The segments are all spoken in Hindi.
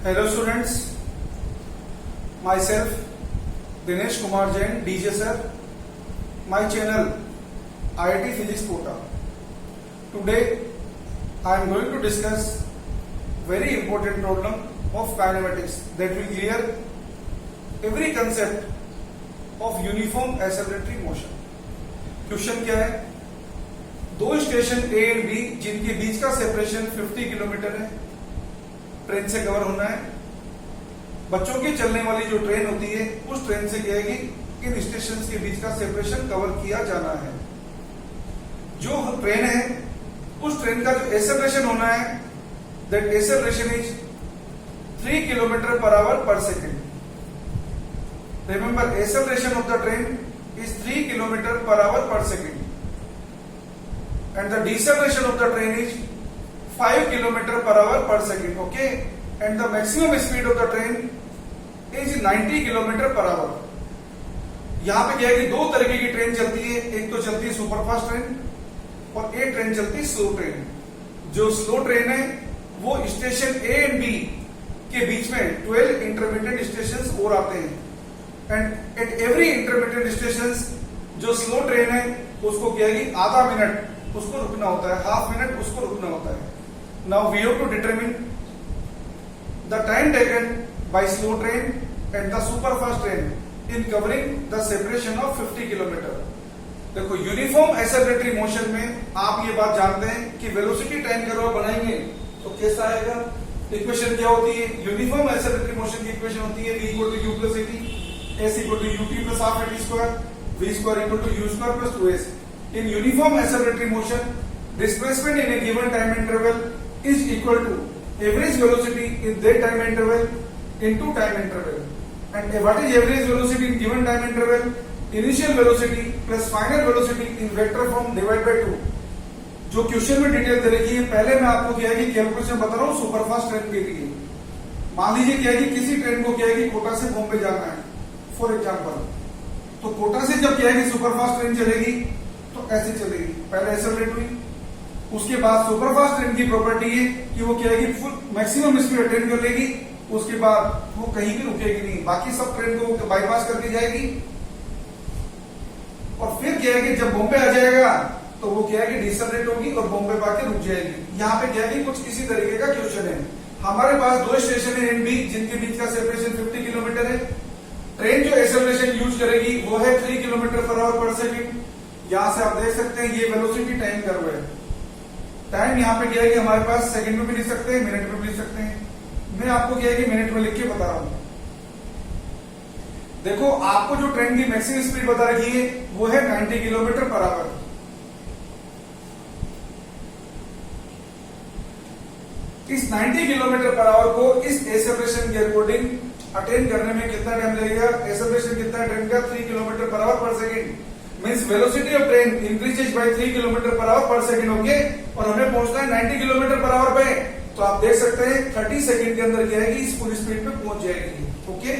Hello students, myself Dinesh Kumar Jain, DJ sir, my channel IIT Physics Kota. Today I am going to discuss very important problem of kinematics that will clear every concept of uniform accelerating motion. Question क्या है? दो स्टेशन ए एंड बी जिनके बीच का सेपरेशन 50 किलोमीटर है, ट्रेन से कवर होना है। बच्चों की चलने वाली जो ट्रेन होती है उस ट्रेन से क्या है कि इन स्टेशन के बीच का सेपरेशन कवर किया जाना है। जो ट्रेन है उस ट्रेन का जो एक्सेलरेशन होना है, that acceleration is 3 kilometre per hour per second. Remember, acceleration of the train is 3 km per hour per second, and the deceleration of the train is 5 km per hour per second. Okay, and the maximum speed of the train is 90 km per hour. यहां पे क्या है कि दो तरीके की ट्रेन चलती है, एक तो चलती है सुपरफास्ट ट्रेन और एक ट्रेन चलती है स्लो ट्रेन। जो स्लो ट्रेन है वो स्टेशन ए एंड बी के बीच में 12 इंटरमीडिएट स्टेशन और आते हैं, and at every intermediate station जो स्लो ट्रेन है उसको क्या है कि आधा मिनट उसको रुकना होता है, हाफ मिनट उसको रुकना होता है। Now we have to determine the time taken by slow train and the superfast train in covering the separation of 50 kilometre. देखो, यूनिफॉर्म एक्सेलरेटरी मोशन में आप ये बात जानते हैं कि वेलोसिटी टाइम कर्व बनाएंगे तो कैसा आएगा? इक्वेशन क्या होती है? यूनिफॉर्म एक्सेलरेटरी मोशन की इक्वेशन होती है v equal to u plus at, s equal to ut plus half at square, v square equal to u square plus 2s. In uniform accelerating motion, displacement in a given time interval is equal to average velocity in that time interval into time interval. And what is average velocity in given time interval? Initial velocity plus final velocity in vector form divided by 2. जो क्वेश्चन में डिटेल दे रखी है, पहले मैं आपको क्या है कि कैलकुलेशन बता रहा हूँ सुपरफास्ट ट्रेन के लिए। मान लीजिए क्या है कि किसी ट्रेन को क्या है कि कोटा से बॉम्बे जाना है फॉर एग्जाम्पल, तो कोटा से जब क्या है कि सुपरफास्ट ट्रेन चलेगी तो ऐसे चलेगी, पहले एक्सेलरेट हुई, उसके बाद सुपरफास्ट ट्रेन की प्रॉपर्टी है कि वो क्या है कि फुल मैक्सिमम स्पीड अटेन कर लेगी, उसके बाद वो कहीं भी रुकेगी नहीं, बाकी सब ट्रेन को बाईपास करके जाएगी, और फिर क्या है कि जब बॉम्बे आ जाएगा तो वो क्या है कि डिसेलरेट होगी और बॉम्बे पाके रुक जाएगी। यहाँ पे क्या है कि कुछ इसी तरीके का क्वेश्चन है। हमारे पास दो स्टेशन है एंड बी जिनके बीच का सेपरेशन 50 किलोमीटर है। ट्रेन जो एक्सेलरेशन यूज करेगी वो है 3 kilometre per hour per second. यहां से आप देख सकते हैं ये वेलोसिटी टाइम कर्व है। टाइम यहाँ पे क्या है कि हमारे पास सेकंड में भी लिख सकते हैं, मिनट में भी लिख सकते हैं। मैं आपको क्या है कि मिनट में लिख के बता रहा हूं। देखो, आपको जो ट्रेन की मैक्सिमम स्पीड बता रखी है वो है 90 किलोमीटर पर आवर। इस 90 किलोमीटर पर आवर को इस एक्सेलरेशन के अकॉर्डिंग अटेन करने में कितना टाइम लगेगा? एक्सेलरेशन कितना ट्रेन का? 3 kilometre per hour per second. Means velocity of train increases by 3 kilometre per hour per second. Okay, और हमें पहुंचना है 90 किलोमीटर पर आवर पे, तो आप देख सकते हैं 30 सेकेंड के अंदर क्या है कि इस फुल स्पीड पे पहुंच जाएगी। ओके,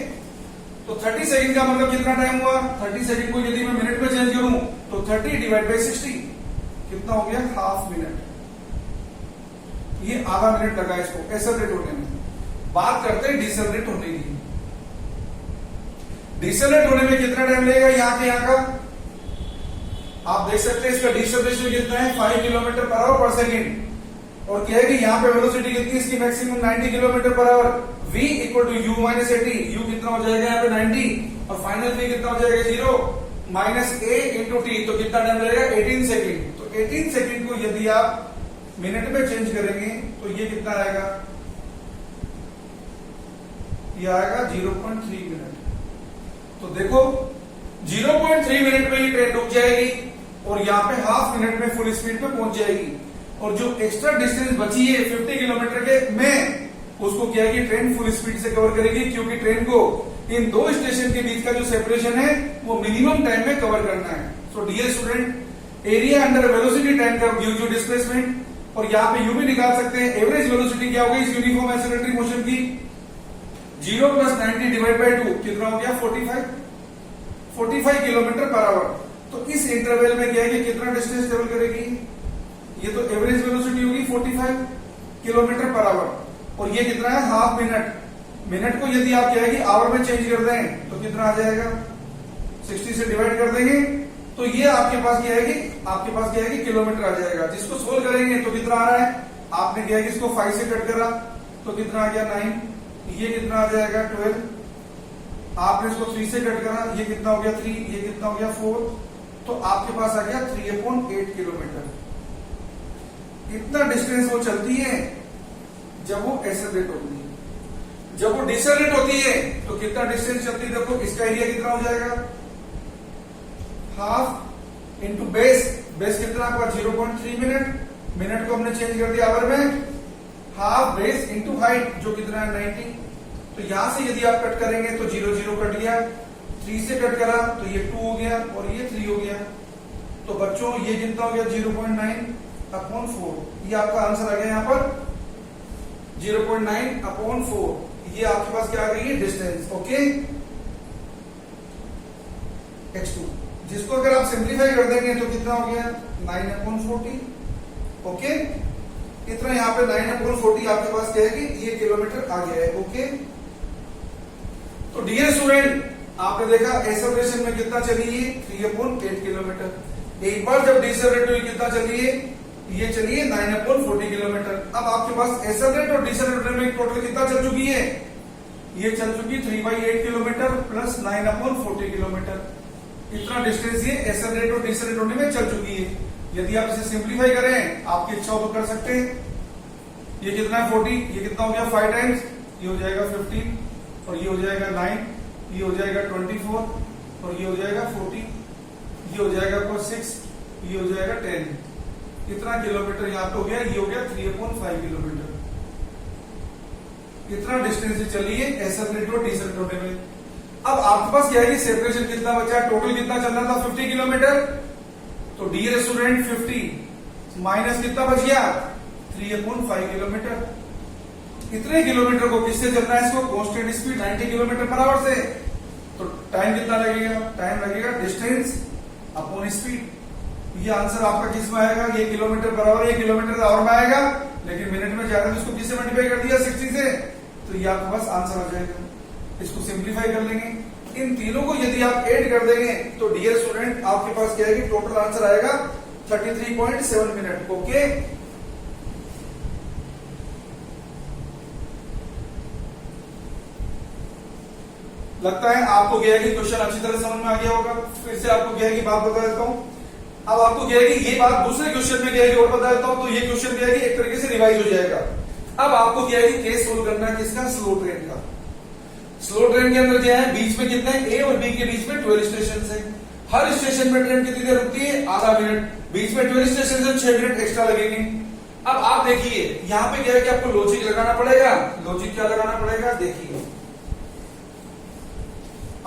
तो 30 सेकेंड का मतलब कितना टाइम हुआ? 30 सेकेंड को यदि मैं मिनट में चेंज करूं तो 30 डिवाइड बाई 60 कितना हो गया? Half minute. ये आधा मिनट लगा इसको एक्सेलरेट होने में। बात करते हैं डिसेलरेट होने की। डिसेलरेट होने में कितना टाइम लगेगा यहां के यहां का? आप देख सकते हैं इसका डिसेलरेशन कितना है? 5 kilometre per hour per second. और क्या है कि यहां पे वेलोसिटी कितनी इसकी? Maximum 90 kilometre per hour. v equal to u minus 80। u कितना हो जाएगा यहाँ पे? 90, और फाइनल v कितना हो जाएगा? 0 माइनस a इंटू टी। तो कितना टाइम लगेगा? 18 सेकेंड। तो 18 सेकेंड को यदि आप मिनट में चेंज करेंगे तो ये कितना आएगा? ये आएगा 0.3 मिनट। तो देखो, 0.3 मिनट में ये ट्रेन रुक जाएगी और यहाँ पे हाफ मिनट में फुल स्पीड पे पहुंच जाएगी। और जो एक्स्ट्रा डिस्टेंस बची है 50 किलोमीटर के में, उसको क्या है कि ट्रेन फुल स्पीड से कवर करेगी, क्योंकि ट्रेन को इन दो स्टेशन के बीच का जो सेपरेशन है वो मिनिमम टाइम में कवर करना है। So dear student, area under velocity time curve gives you displacement, और यहाँ पे यू भी निकाल सकते हैं एवरेज वेलोसिटी क्या होगी इस यूनिफॉर्म एक्सेलरेटरी मोशन की? 0 प्लस 90 डिवाइड बाई 2 कितना हो गया? 45 किलोमीटर पर आवर। तो इस इंटरवल में क्या है कि कितना डिस्टेंस ट्रेवल करेगी? ये तो एवरेज वेलोसिटी होगी 45 किलोमीटर पर आवर, और ये कितना है? Half minute. मिनट को यदि आप क्या है कि आवर में चेंज कर दें तो कितना आ जाएगा, 60 से डिवाइड कर देंगे तो ये आपके पास क्या है कि किलोमीटर आ जाएगा। जिसको सोल्व करेंगे तो कितना आ रहा है, आपने क्या है कि इसको 5 से कट करा तो कितना आ गया 9, ये कितना आ जाएगा 12, आपने इसको 3 से कट करा, ये कितना हो गया 3, ये कितना हो गया 4, तो आपके पास आ गया 3/8 किलोमीटर। इतना डिस्टेंस वो चलती है जब वो एक्सेलरेट होती है। जब वो डिसेलरेट होती है तो कितना डिस्टेंस चलती है, देखो इसका एरिया कितना हो जाएगा, हाफ इंटू बेस कितना आपका 0.3 मिनट को हमने चेंज कर दिया आवर में, हाफ बेस इंटू हाइट जो कितना है 90। तो यहां से यदि आप कट करेंगे तो 0 0 कट गया, 3 से कट करा तो ये 2 हो गया और ये 3 हो गया। तो बच्चों ये कितना हो गया 0.9/4, ये आपका आंसर आ गया यहां पर 0.9/4। ये आपके पास क्या आ गई है डिस्टेंस, ओके। x2 जिसको अगर आप सिंप्लीफाई कर देंगे तो कितना हो गया 9/40, ओके। इतना यहां पे 9/40 आपके पास क्या है कि ये किलोमीटर आ गया है, ओके। तो डियर स्टूडेंट आपने देखा एक्सेलरेशन में कितना चली है 3/8 किलोमीटर। एक बार जब डिसेलरेट हुई कितना चली है, ये चली है 9/40 किलोमीटर। अब आपके पास एक्सेलरेट और डिसेलरेट में टोटल कितना चल चुकी है, ये चल चुकी 3/8 किलोमीटर प्लस 9/40 किलोमीटर। इतना डिस्टेंस ये एक्सेलरेट और डिसेलरेट होने में चल चुकी है। यदि आप इसे सिंप्लीफाई करें, आपकी इच्छा हो तो कर सकते हैं। ये कितना है 40, ये कितना हो गया 5 टाइम्स, ये हो जाएगा 15 और ये हो जाएगा 9, ये हो जाएगा 24 और ये हो जाएगा 40, ये हो जाएगा 6, ये हो जाएगा 10। कितना किलोमीटर यहाँ पे हो गया, ये हो गया 3/5 किलोमीटर। इतना डिस्टेंस चली है एक्सेलरेट और डिसेलरेट होने में। अब आपके पास क्या है कि सेपरेशन कितना बचा, टोटल कितना चलना था 50 किलोमीटर। तो डियर स्टूडेंट 50 माइनस कितना बच गया 3/5 किलोमीटर। इतने किलोमीटर को किससे चलना है, इसको constant speed 90 kilometre per our से। तो टाइम कितना लगेगा, टाइम लगेगा डिस्टेंस अपॉन स्पीड। ये आंसर आपका किस में आएगा, ये किलोमीटर पर आवर, ये किलोमीटर आवर में आएगा, लेकिन मिनट में जाएगा तो इसको किससे मल्टीप्लाई कर दिया 60 से, तो ये आपके पास आंसर आ जाएगा। इसको सिंप्लीफाई कर लेंगे, इन तीनों को यदि आप ऐड कर देंगे तो डियर स्टूडेंट आपके पास क्या है कि टोटल आंसर आएगा 33.7 मिनट, ओके। लगता है आपको क्या है कि क्वेश्चन अच्छी तरह समझ में आ गया होगा। फिर से आपको क्या है कि बात बता देता हूं। अब आपको क्या है कि ये बात दूसरे क्वेश्चन में क्या है कि और बता देता हूं, तो ये क्वेश्चन क्या है कि एक तरीके से रिवाइज हो जाएगा। अब आपको क्या है कि केस सोल्व करना है किसका, स्लो ट्रेन का। स्लो ट्रेन के अंदर क्या है, बीच में कितने ए और बी के बीच में 12 स्टेशन है। हर स्टेशन में ट्रेन कितनी देर रुकती है, आधा मिनट। बीच में 12 स्टेशन से 6 मिनट एक्स्ट्रा लगेंगे। अब आप देखिए यहाँ पे क्या है कि आपको लॉजिक लगाना पड़ेगा। लॉजिक क्या लगाना पड़ेगा, देखिए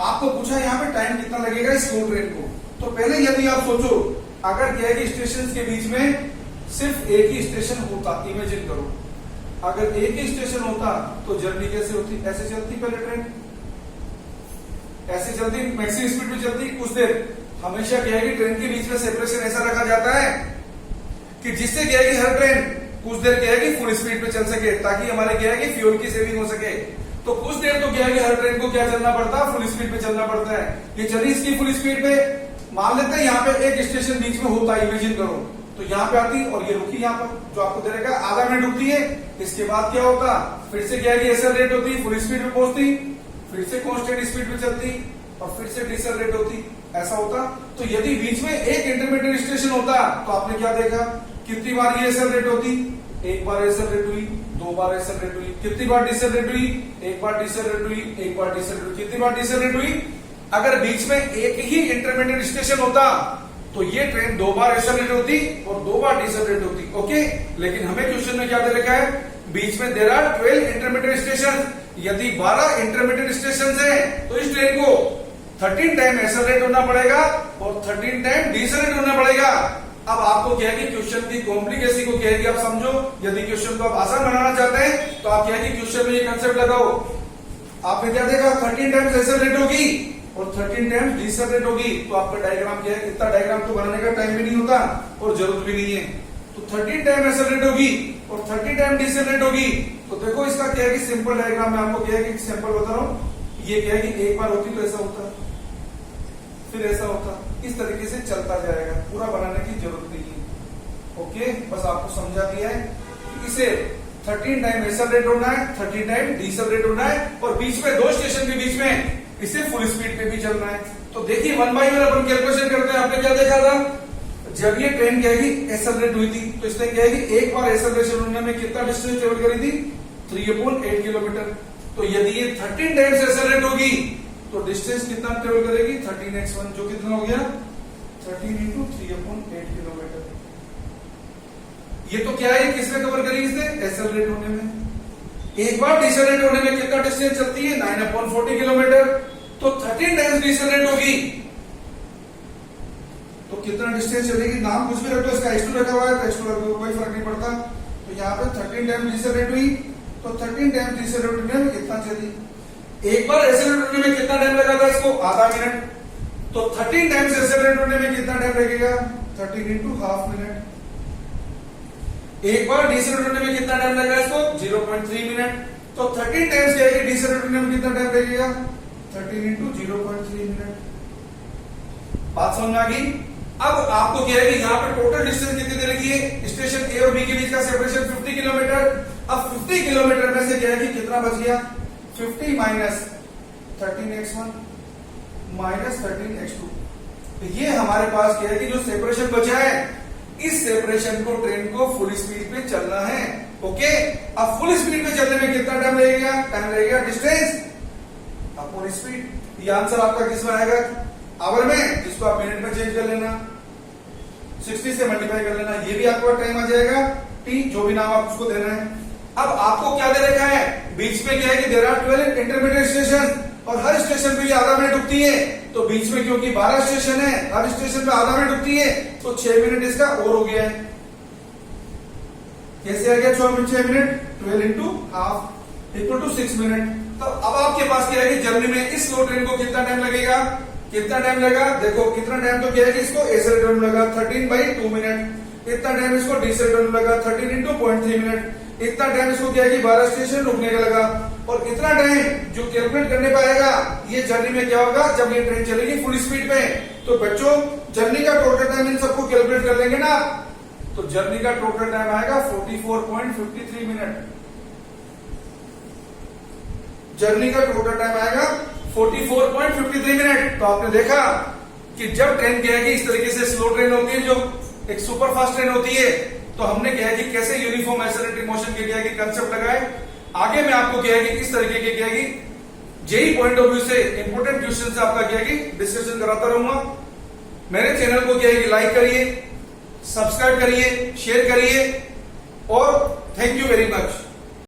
आपको पूछा यहाँ पे टाइम कितना लगेगा स्लो ट्रेन को। तो पहले यदि आप सोचो अगर क्या है कि स्टेशन के बीच में सिर्फ एक ही स्टेशन होता, इमेजिन करो अगर एक ही स्टेशन होता तो जर्नी कैसे होती, ऐसे चलती पहले ट्रेन, ऐसे चलती, मैक्सिमम स्पीड में चलती कुछ देर। हमेशा क्या है कि ट्रेन के बीच में सेपरेशन ऐसा रखा जाता है कि जिससे क्या है कि हर ट्रेन कुछ देर क्या है कि फुल स्पीड पे चल सके, ताकि हमारे क्या है कि फ्यूल की सेविंग हो सके। तो कुछ देर तो क्या है कि हर ट्रेन को क्या चलना पड़ता है, फुल स्पीड पे चलना पड़ता है। ये चली इसकी फुल स्पीड पे, मान लेते हैं यहाँ पे एक स्टेशन बीच में होता, इमेजिन करो, तो यहाँ पे आती और ये रुकी यहाँ पर, जो आपको दे रखा आधा मिनट रुकती है। इसके बाद क्या होता, फिर से क्या है कि एक्सेलरेट होती, फुल स्पीड पे पहुंचती, फिर से कांस्टेंट स्पीड पे चलती और फिर से डिसेलरेट होती, ऐसा होता। तो यदि बीच में एक इंटरमीडिएट स्टेशन होता तो आपने क्या देखा, कितनी बार ये एक्सेलरेट होती, एक बार एक्सेलरेट हुई, 2 बार एक्सेलरेट हुई, कितनी बार डिसेलरेट हुई, एक बार डिसेलरेट हुई, एक बार डिसेलरेट हुई, कितनी बार डिसेलरेट हुई। अगर बीच में एक ही इंटरमीडिएट स्टेशन होता तो ये ट्रेन 2 बार एक्सेलरेट होती और 2 बार डिसेलरेट होती, ओके। लेकिन हमें क्वेश्चन में क्या दे रखा है, बीच में देर आर 12 इंटरमीडिएट स्टेशन। यदि 12 इंटरमीडिएट स्टेशन है तो इस ट्रेन को 13 टाइम एक्सेलरेट होना पड़ेगा और 13 टाइम डिसेलरेट होना पड़ेगा। अब आपको क्या है कि क्वेश्चन की कॉम्प्लिकेसी को क्या है कि आप समझो। यदि क्वेश्चन को आप आसान बनाना चाहते हैं तो आप क्या है कि क्वेश्चन में ये कंसेप्ट लगाओ। आपने क्या देखा, 13 टाइम्स एक्सेलरेट होगी और 13 टाइम्स डिसेलरेट होगी। तो आपका डायग्राम क्या है, इतना डायग्राम तो बनाने का टाइम भी नहीं होता और जरूरत भी नहीं है। तो 13 टाइम एक्सेलरेट होगी और 30 टाइम डिसेलरेट होगी। तो देखो इसका क्या है कि सिंपल डायग्राम में आपको क्या है कि सैंपल बता रहा हूं, ये क्या है कि एक बार होती तो ऐसा होता, फिर ऐसा होता, इस तरीके से चलता जाएगा, पूरा बनाने की जरूरत नहीं है। ओके, बस आपको समझा दिया है कि इसे 13 टाइम एक्सेलरेट होना है, 30 टाइम डिसेलरेट होना है, और बीच में 2 स्टेशन के बीच में इसे फुल स्पीड पे भी चलना है। तो देखिए 1 बाय 1 अपन कैलकुलेशन करते हैं। आपने क्या देखा था, जब ये ट्रेन क्या है एक्सेलरेट हुई थी तो इसने क्या है कि एक बार एक्सेलरेशन होने में कितना डिस्टेंस ट्रेवल करी थी, 3/8 किलोमीटर। तो यदि ये 13 टाइम्स एक्सेलरेट होगी तो डिस्टेंस कितना ट्रेवल करेगी, 13x1, जो कितना हो गया 13 × 3/8 किलोमीटर। ये तो क्या है, किसमें कवर करेगी इसने, एक्सेलरेट होने में। एक बार डिसेलरेट होने में कितना डिस्टेंस चलती है, 9/40 किलोमीटर। तो 13 टाइम्स डिसेलरेट होगी तो कितना डिस्टेंस चलेगी, नाम कुछ भी रख दो, इसका x2 रखा हुआ है तो x2 रख दो, कोई फर्क नहीं पड़ता। तो यहाँ पे 13 टाइम डिसेलरेट हुई तो 13 टाइम डिसेलरेट होने में कितना चली, एक बार एक्सेलरेट होने में कितना टाइम लगा था इसको, आधा मिनट। तो 13 टाइम्स एक्सेलरेट होने में कितना टाइम लगेगा, 13 × ½ मिनट। एक बार डिसेलरेट होने में कितना टाइम लगेगा इसको, 0.3 मिनट। तो 13 टाइम्स क्या है, डिसेलरेट होने में कितना टाइम लगेगा, 13 × 0.3 मिनट। बात समझ आ गई। अब आपको क्या है कि यहाँ पे टोटल डिस्टेंस कितनी दे रखी है, स्टेशन ए और बी के बीच का सेपरेशन 50 किलोमीटर। अब 50 किलोमीटर में से क्या है कि कितना बच गया, 50 माइनस 13x1 माइनस 13x2। तो ये हमारे पास क्या है कि जो सेपरेशन बचा है, इस सेपरेशन को ट्रेन को फुल स्पीड पे चलना है। ओके, अब फुल स्पीड पे चलने में कितना टाइम लगेगा, डिस्टेंस अपॉन स्पीड। ये आंसर आपका किस में आएगा, आवर में, जिसको आप मिनट में चेंज कर लेना, 60 से मल्टीप्लाई कर लेना, ये भी आपका टाइम आ जाएगा, टी, जो भी नाम आप उसको देना है। अब आपको क्या दे रखा है, बीच में क्या है कि देर आर 12 इंटरमीडिएट स्टेशन, और हर स्टेशन पे ये आधा मिनट रुकती है। तो बीच में क्योंकि 12 स्टेशन है, हर स्टेशन पे आधा मिनट रुकती है, तो 6 मिनट इसका और हो गया है। कैसे आ गया 6 मिनट, 12 × ½ = 6 मिनट। तो अब आपके पास क्या है कि जर्नी में इस स्लो ट्रेन को कितना टाइम लगेगा, कितना टाइम लगा, देखो कितना टाइम तो क्या है कि इसको एक्सेलरेट होने लगा 13/2 मिनट। इतना टाइम इसको डिसेलरेट होने लगा 13 × 0.3 मिनट। इतना टाइम इसको क्या है कि 12 स्टेशन रुकने का लगा। और इतना टाइम जो कैलकुलेट करने पाएगा, ये जर्नी में क्या होगा, जब ये ट्रेन चलेगी फुल स्पीड पे। तो बच्चों जर्नी का टोटल टाइम इन सबको कैलकुलेट कर लेंगे ना, तो जर्नी का टोटल टाइम आएगा 44.53 मिनट। जर्नी का टोटल टाइम आएगा 44.53 मिनट। तो आपने देखा कि जब ट्रेन क्या है कि इस तरीके से स्लो ट्रेन होती है, जो एक सुपर फास्ट ट्रेन होती है, तो हमने क्या है कि कैसे यूनिफॉर्म एक्सेलरेटिंग मोशन के क्या है कि कंसेप्ट लगाए। आगे मैं आपको क्या है कि इस तरीके के क्या है कि जेई पॉइंट ऑफ व्यू से इंपोर्टेंट क्वेश्चन से आपका क्या है कि डिस्कशन कराता रहूंगा। मेरे चैनल को क्या है कि लाइक करिए, सब्सक्राइब करिए, शेयर करिए, और थैंक यू वेरी मच।